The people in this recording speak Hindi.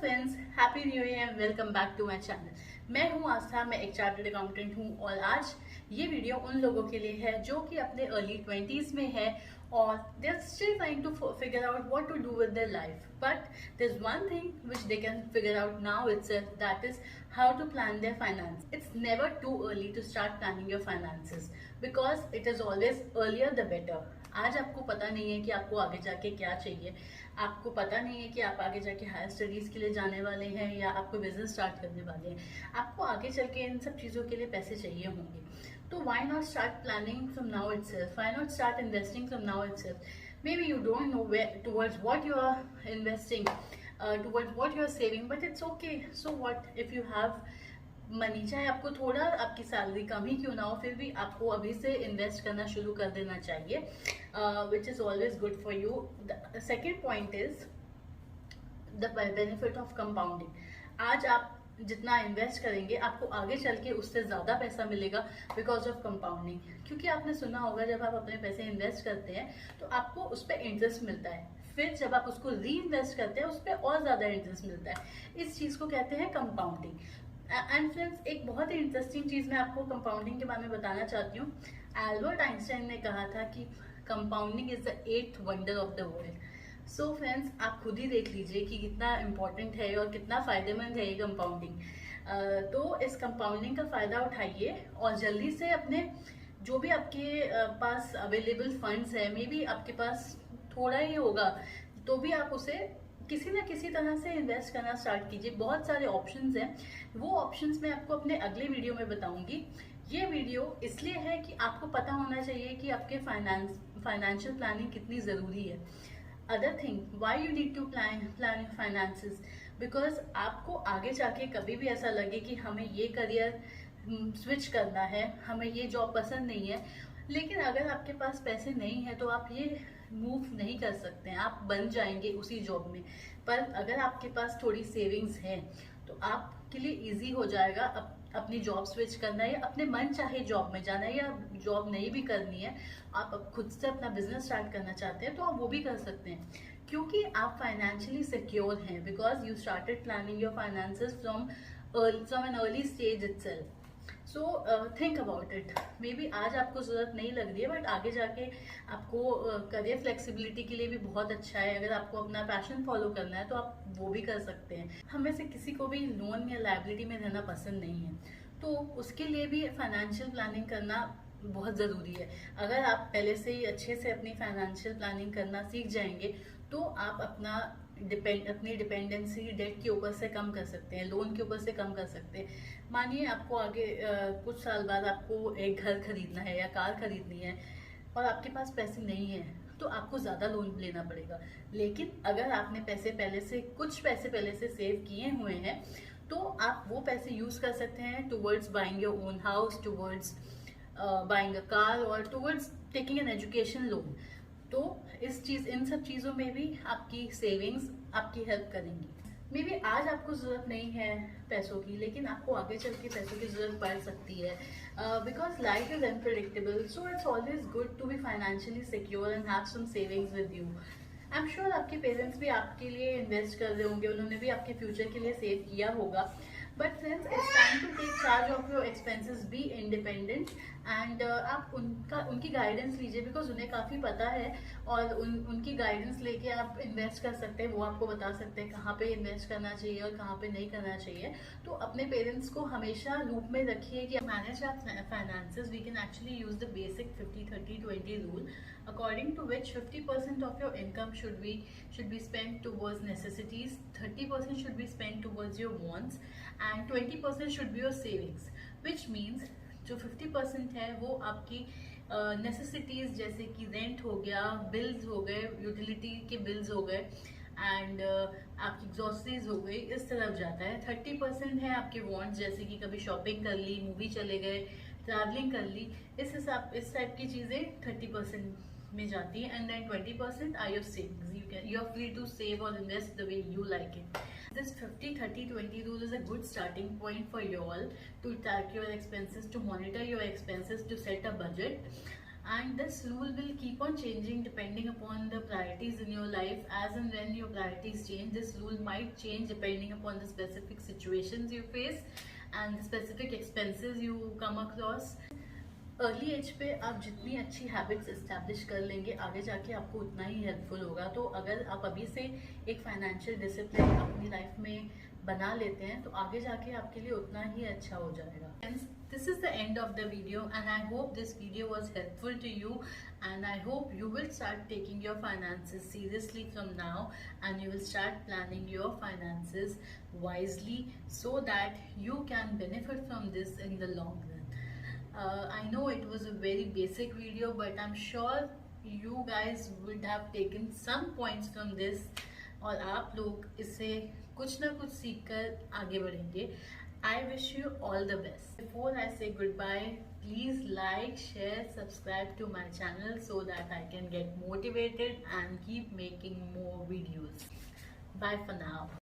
Friends, happy new year and welcome back to my channel. मैं हूं आस्था, मैं एक चार्टर्ड अकाउंटेंट हूं और आज ये वीडियो उन लोगों के लिए है जो कि अपने अर्ली 20s में है और they are still trying to figure out what to do with their life, but there is one thing which they can figure out now itself, that is how to plan their finance. It's never too early to start planning your finances because it is always earlier the better. आज आपको पता नहीं है कि आपको आगे जाके क्या चाहिए, आपको पता नहीं है कि आप आगे जाके हायर स्टडीज के लिए जाने वाले हैं या आपको बिजनेस स्टार्ट करने वाले हैं। आपको आगे चल के इन सब चीज़ों के लिए पैसे चाहिए होंगे, तो why not start planning from now itself, why not start investing from now itself. Maybe you don't know where towards what you are investing, towards what you are saving, but it's okay. So what if you have money, चाहे आपको थोड़ा आपकी सैलरी कम ही क्यों ना हो, फिर भी आपको अभी से इन्वेस्ट करना शुरू कर देना चाहिए, which is always good for you. The second point is the benefit of compounding. आज आप जितना इन्वेस्ट करेंगे आपको आगे चल के उससे ज़्यादा पैसा मिलेगा बिकॉज ऑफ कंपाउंडिंग। क्योंकि आपने सुना होगा जब आप अपने पैसे इन्वेस्ट करते हैं तो आपको उस पर इंटरेस्ट मिलता है, फिर जब आप उसको री इन्वेस्ट करते हैं उस पर और ज़्यादा इंटरेस्ट मिलता है। इस चीज़ को कहते हैं कंपाउंडिंग। एंड फ्रेंड्स, एक बहुत ही इंटरेस्टिंग चीज़ मैं आपको कंपाउंडिंग के बारे में बताना चाहती हूँ। एल्बर्ट आइंस्टाइन ने कहा था कि compounding is the 8th wonder of the world. So friends, आप खुद ही देख लीजिए कि कितना इम्पोर्टेंट है और कितना फ़ायदेमंद है ये कंपाउंडिंग। तो इस कंपाउंडिंग का फ़ायदा उठाइए और जल्दी से अपने जो भी आपके पास अवेलेबल फंड्स है, मे बी आपके पास थोड़ा ही होगा तो भी आप उसे किसी ना किसी तरह से इन्वेस्ट करना स्टार्ट कीजिए। बहुत सारे ऑप्शंस हैं, वो ऑप्शंस मैं आपको अपने अगले वीडियो में बताऊंगी। ये वीडियो इसलिए है कि आपको पता होना चाहिए कि आपके फाइनेंशियल प्लानिंग कितनी ज़रूरी है। Other thing, why you need to plan your finances, because आपको आगे जाके कभी भी ऐसा लगे कि हमें ये करियर स्विच करना है, हमें ये जॉब पसंद नहीं है, लेकिन अगर आपके पास पैसे नहीं है तो आप ये मूव नहीं कर सकते हैं, आप बन जाएंगे उसी जॉब में। पर अगर आपके पास थोड़ी सेविंग्स हैं तो आपके लिए इजी हो जाएगा अपनी जॉब स्विच करना या अपने मन चाहे जॉब में जाना है, या जॉब नहीं भी करनी है, आप खुद से अपना बिजनेस स्टार्ट करना चाहते हैं तो आप वो भी कर सकते हैं, क्योंकि आप फाइनेंशियली सिक्योर हैं because you started planning your finances from an early stage itself. So think about it. May be आज आपको ज़रूरत नहीं लग रही है, बट आगे जाके आपको करियर फ्लेक्सिबिलिटी के लिए भी बहुत अच्छा है। अगर आपको अपना पैशन फॉलो करना है तो आप वो भी कर सकते हैं। हम में से किसी को भी लोन या लाइबिलिटी में रहना पसंद नहीं है, तो उसके लिए भी फाइनेंशियल प्लानिंग करना बहुत ज़रूरी है। अगर आप पहले से ही अच्छे से अपनी फाइनेंशियल प्लानिंग करना सीख जाएंगे तो आप अपनी डिपेंडेंसी डेट के ऊपर से कम कर सकते हैं, लोन के ऊपर से कम कर सकते हैं। मानिए आपको आगे कुछ साल बाद आपको एक घर खरीदना है या कार खरीदनी है और आपके पास पैसे नहीं है तो आपको ज़्यादा लोन लेना पड़ेगा। लेकिन अगर आपने कुछ पैसे पहले से सेव किए हुए हैं तो आप वो पैसे यूज़ कर सकते हैं towards buying your own house, towards buying a car और towards taking an education loan. तो इन सब चीज़ों में भी आपकी सेविंग्स आपकी हेल्प करेंगी। मे बी आज आपको ज़रूरत नहीं है पैसों की, लेकिन आपको आगे चल के पैसों की ज़रूरत पड़ सकती है because life is unpredictable. So it's always good to be financially secure and have some savings with you. I am sure आपके पेरेंट्स भी आपके लिए इन्वेस्ट कर रहे होंगे, उन्होंने भी आपके फ्यूचर के लिए सेव किया होगा। But friends, it's time to take charge of your expenses, be independent and आप उनकी गाइडेंस लीजिए बिकॉज उन्हें काफ़ी पता है और उनकी गाइडेंस लेके आप इन्वेस्ट कर सकते हैं। वो आपको बता सकते हैं कहाँ पे इन्वेस्ट करना चाहिए और कहाँ पे नहीं करना चाहिए। तो अपने पेरेंट्स को हमेशा लूप में रखिए कि manage our finances we can actually use the basic 50-30-20 rule, according to which 50% of your income should be spent towards necessities, 30% should be spent towards your wants and 20% should be your savings, which means जो 50% है वो आपकी नेसेसिटीज़ जैसे कि रेंट हो गया, बिल्स हो गए, यूटिलिटी के बिल्स हो गए एंड आपकी ग्रोसरीज हो गई, इस तरफ जाता है। 30% है आपके वांट्स जैसे कि कभी शॉपिंग कर ली, मूवी चले गए, ट्रैवलिंग कर ली, इस टाइप की चीज़ें 30% में जाती है and then 20% are your savings. You are free to save और invest the way you like it. This 50-30-20 rule is a good starting point for you all to track your expenses, to monitor your expenses, to set a budget. and this rule will keep on changing depending upon the priorities in your life. As and when your priorities change, this rule might change depending upon the specific situations you face and the specific expenses you come across. Early age पे आप जितनी अच्छी हैबिट्स इस्टेब्लिश कर लेंगे, आगे जाके आपको उतना ही हेल्पफुल होगा. तो अगर आप अभी से एक फाइनेंशियल डिसिप्लिन अपनी लाइफ में बना लेते हैं तो आगे जाके आपके लिए उतना ही अच्छा हो जाएगा. This is the end of the video, and I hope this video was helpful to you, and I hope you will start taking your finances seriously from now, and you will start planning your finances wisely so that you can benefit from this in the long run. I know it was a very basic video, but I'm sure you guys would have taken some points from this, और आप लोग इससे कुछ ना कुछ सीख कर आगे बढ़ेंगे. I wish you all the best. Before I say goodbye, please like, share, subscribe to my channel so that I can get motivated and keep making more videos. Bye for now.